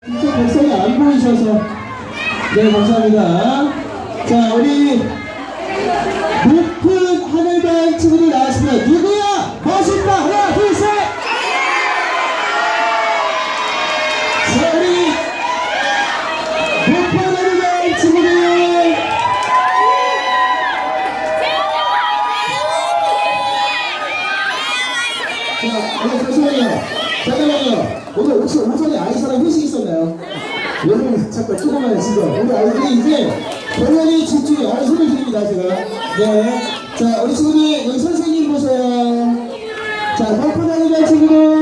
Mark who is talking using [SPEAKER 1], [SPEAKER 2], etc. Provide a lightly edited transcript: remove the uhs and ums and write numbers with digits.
[SPEAKER 1] 백성이 안 보이셔서. 네, 감사합니다. 자, 우리 높은 하늘반 친구들 나왔습니다. 누구야? 멋있다. 하나, 둘, 셋. 자, 우리 높은 하늘반 친구들. 자, 잠깐만요. 오늘 혹시 오전에 아이사랑 회식 있었나요? 여러분 잠깐 조금만 지금 우리 아이들이 이제 본연이 집중해. 손을 드립니다 제가. 네. 자, 우리 친구들 여기 선생님 보세요. 자, 높은 하늘반 친구들.